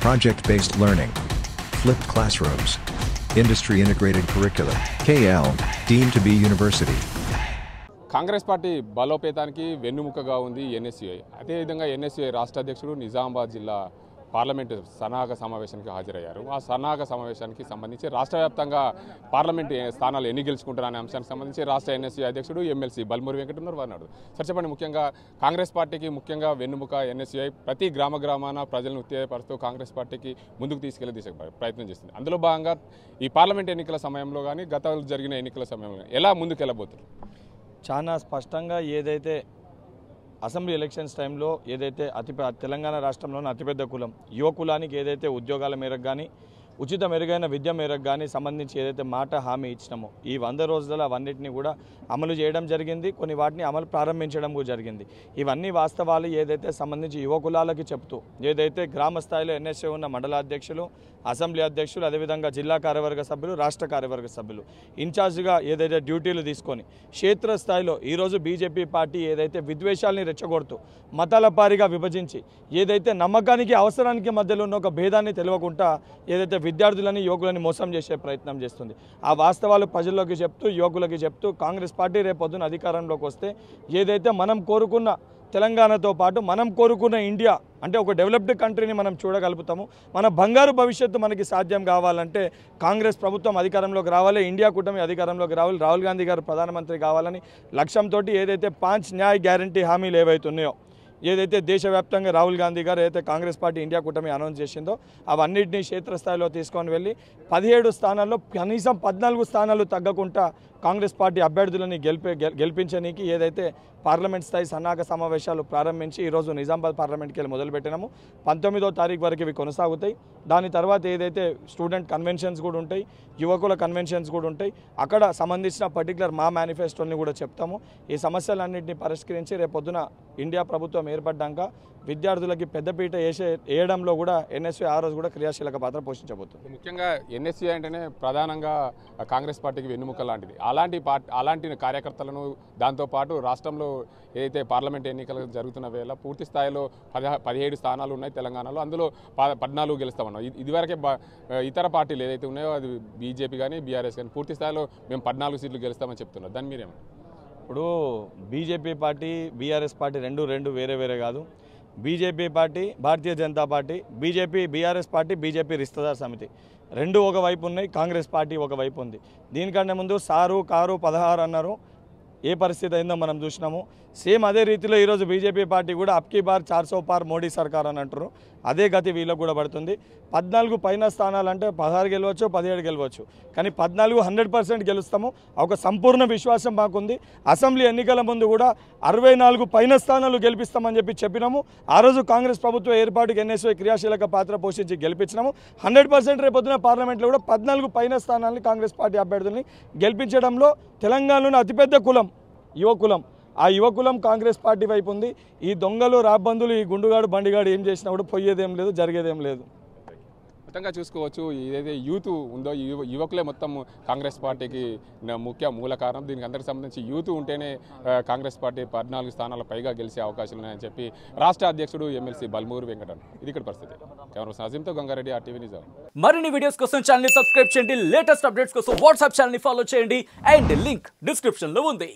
project-based learning, flipped classrooms, industry-integrated curriculum, KL, deemed to be university. Congress party బలోపేతానికి వెన్నుముకగా ఉంది NSUI. అదేవిధంగా NSUI రాష్ట్ర అధ్యక్షుడు నిజామాబాద్ జిల్లా పార్లమెంటు సన్నాహక సమావేశానికి హాజరయ్యారు. ఆ సన్నాహక సమావేశానికి సంబంధించి రాష్ట్ర వ్యాప్తంగా పార్లమెంటు స్థానాలు ఎన్ని గెలుచుకుంటారనే అంశానికి సంబంధించి రాష్ట్ర ఎన్ఎస్యుఐ అధ్యక్షుడు ఎమ్మెల్సీ బల్మూరి వెంకట ఉన్నారు. వారు సార్ చెప్పండి, ముఖ్యంగా కాంగ్రెస్ పార్టీకి ముఖ్యంగా వెన్నుముక ఎన్ఎస్యుఐ ప్రతి గ్రామాన ప్రజలను ఉత్తేజపరుస్తూ కాంగ్రెస్ పార్టీకి ముందుకు తీసుకెళ్లే దిశగా ప్రయత్నం చేస్తుంది. అందులో భాగంగా ఈ పార్లమెంట్ ఎన్నికల సమయంలో కానీ గత జరిగిన ఎన్నికల సమయంలో ఎలా ముందుకు వెళ్ళబోతున్నారు? చాలా స్పష్టంగా ఏదైతే అసెంబ్లీ ఎలక్షన్స్ టైంలో ఏదైతే తెలంగాణ రాష్ట్రంలోని అతిపెద్ద కులం యువ కులానికి ఏదైతే ఉద్యోగాల మేరకు కానీ ఉచిత మెరుగైన విద్య మేరకు కానీ సంబంధించి ఏదైతే మాట హామీ ఇచ్చినామో ఈ 100 రోజులలో అవన్నిటిని కూడా అమలు చేయడం జరిగింది. కొన్ని వాటిని అమలు ప్రారంభించడం కూడా జరిగింది. ఇవన్నీ వాస్తవాలు ఏదైతే సంబంధించి యువ కులాలకి చెప్తూ ఏదైతే గ్రామ స్థాయిలో ఎన్ఎస్ఏ ఉన్న మండల అధ్యక్షులు, అసెంబ్లీ అధ్యక్షులు, అదేవిధంగా జిల్లా కార్యవర్గ సభ్యులు, రాష్ట్ర కార్యవర్గ సభ్యులు ఇన్ఛార్జిగా ఏదైతే డ్యూటీలు తీసుకొని క్షేత్రస్థాయిలో ఈరోజు బీజేపీ పార్టీ ఏదైతే విద్వేషాలని రెచ్చగొడుతూ మతాల పారిగా విభజించి ఏదైతే నమ్మకానికి అవసరానికి మధ్యలో ఉన్న ఒక భేదాన్ని తెలియకుండా ఏదైతే విద్యార్థులని యువకులని మోసం చేసే ప్రయత్నం చేస్తుంది. ఆ వాస్తవాలు ప్రజల్లోకి చెప్తూ యువకులకి చెప్తూ కాంగ్రెస్ పార్టీ రేపొద్దున అధికారంలోకి వస్తే ఏదైతే మనం కోరుకున్న తెలంగాణతో పాటు మనం కోరుకున్న ఇండియా అంటే ఒక డెవలప్డ్ కంట్రీని మనం చూడగలుగుతాము. మన బంగారు భవిష్యత్తు మనకి సాధ్యం కావాలంటే కాంగ్రెస్ ప్రభుత్వం అధికారంలోకి రావాలి, ఇండియా కూటమి అధికారంలోకి రావాలి, రాహుల్ గాంధీ గారు ప్రధానమంత్రి కావాలని లక్ష్యంతో ఏదైతే 5 న్యాయ్ గ్యారంటీ హామీలు ఏవైతున్నాయో ఏదైతే దేశవ్యాప్తంగా రాహుల్ గాంధీ గారు ఏదైతే కాంగ్రెస్ పార్టీ ఇండియా కూటమి అనౌన్స్ చేసిందో అవన్నింటినీ క్షేత్రస్థాయిలో తీసుకొని వెళ్ళి 17 స్థానాల్లో కనీసం 14 స్థానాలు తగ్గకుండా కాంగ్రెస్ పార్టీ అభ్యర్థులని గెలిపించడానికి ఏదైతే పార్లమెంట్ స్థాయి సన్నాహక సమావేశాలు ప్రారంభించి ఈరోజు నిజామాబాద్ పార్లమెంట్కి వెళ్ళి మొదలుపెట్టినాము. 19వ తారీఖు వరకు ఇవి కొనసాగుతాయి. దాని తర్వాత ఏదైతే స్టూడెంట్ కన్వెన్షన్స్ కూడా ఉంటాయి, యువకుల కన్వెన్షన్స్ కూడా ఉంటాయి. అక్కడ సంబంధించిన పర్టికులర్ మా మేనిఫెస్టోని కూడా చెప్తాము. ఈ సమస్యలన్నింటినీ పరిష్కరించి రేపొద్దున ఇండియా ప్రభుత్వం ఏర్పడ్డాక విద్యార్థులకి పెద్దపీట వేయడంలో కూడా ఎన్ఎస్యూ ఆ రోజు కూడా క్రియాశీలక పాత్ర పోషించబోతుంది. ముఖ్యంగా ఎన్ఎస్యూ అంటేనే ప్రధానంగా కాంగ్రెస్ పార్టీకి వెన్నుముక లాంటిది. అలాంటి కార్యకర్తలను దాంతోపాటు రాష్ట్రంలో ఏదైతే పార్లమెంట్ ఎన్నికలు జరుగుతున్న వేళ పూర్తి స్థాయిలో 17 స్థానాలు ఉన్నాయి తెలంగాణలో. అందులో 14 గెలుస్తామన్నాం. ఇదివరకే ఇతర పార్టీలు ఏదైతే ఉన్నాయో అది బీజేపీ కానీ బీఆర్ఎస్ కానీ పూర్తి స్థాయిలో మేము 14 సీట్లు గెలుస్తామని చెప్తున్నారు. దాన్ని మీరేమన్నా? ఇప్పుడు బీజేపీ పార్టీ బీఆర్ఎస్ పార్టీ రెండు వేరే కాదు. BJP party Bharatiya Janata party, BJP BRS party, BJP రిస్తదార్ సమితి రెండు ఒకవైపు ఉన్నాయి, కాంగ్రెస్ పార్టీ ఒకవైపు ఉంది. దీనికంటే ముందు సారు కారు 16 అన్నారు. ఏ పరిస్థితి అయిందో మనం చూసినాము. సేమ్ అదే రీతిలో ఈరోజు బీజేపీ పార్టీ కూడా అబ్కీ బార్ 400 పార్ మోడీ సర్కార్ అని అంటారు. అదే గతి వీళ్ళకు కూడా పడుతుంది. 14 పైన స్థానాలంటే 16 గెలవచ్చు, 17 గెలవచ్చు, కానీ 14 100% గెలుస్తాము. ఒక సంపూర్ణ విశ్వాసం మాకుంది. అసెంబ్లీ ఎన్నికల ముందు కూడా 64 పైన స్థానాలు గెలిపిస్తామని చెప్పినాము. ఆ రోజు కాంగ్రెస్ ప్రభుత్వ ఏర్పాటుకు ఎన్ఎస్ఐ క్రియాశీలక పాత్ర పోషించి గెలిపించినాము. 100% రేపొద్దున పార్లమెంట్లో కూడా 14 పైన స్థానాలని కాంగ్రెస్ పార్టీ అభ్యర్థుల్ని గెలిపించడంలో తెలంగాణలోని అతిపెద్ద కులం యువకులం, ఆ యువకులం కాంగ్రెస్ పార్టీ వైపు ఉంది. ఈ దొంగలు రాబందులు ఈ గుండుగాడు బండిగాడు ఏం చేసినా కూడా పోయేదేం లేదు, జరిగేదేం లేదు. మొత్తంగా చూసుకోవచ్చు, ఏదైతే యూత్ ఉందో యువకులే మొత్తం కాంగ్రెస్ పార్టీకి మూల కారణం. దీనికి అందరికి సంబంధించి యూత్ ఉంటేనే కాంగ్రెస్ పార్టీ 14 స్థానాల పైగా గెలిచే అవకాశాలు ఉన్నాయని చెప్పి రాష్ట్ర అధ్యక్షుడు ఎమ్మెల్సీ బల్మూరి వెంకట. ఇది ఇక్కడ పరిస్థితి. కెమెరా అజీంతో గంగారెడ్డి, RTV నిజాం. మరిన్ని వీడియోస్ కోసం ఛానల్ ని సబ్స్క్రైబ్ చేయండి, లేటెస్ట్ అప్డేట్స్ కోసం వాట్సాప్ ఛానల్ ని ఫాలో చేయండి, అండ్ లింక్ డిస్క్రిప్షన్ లో ఉంది.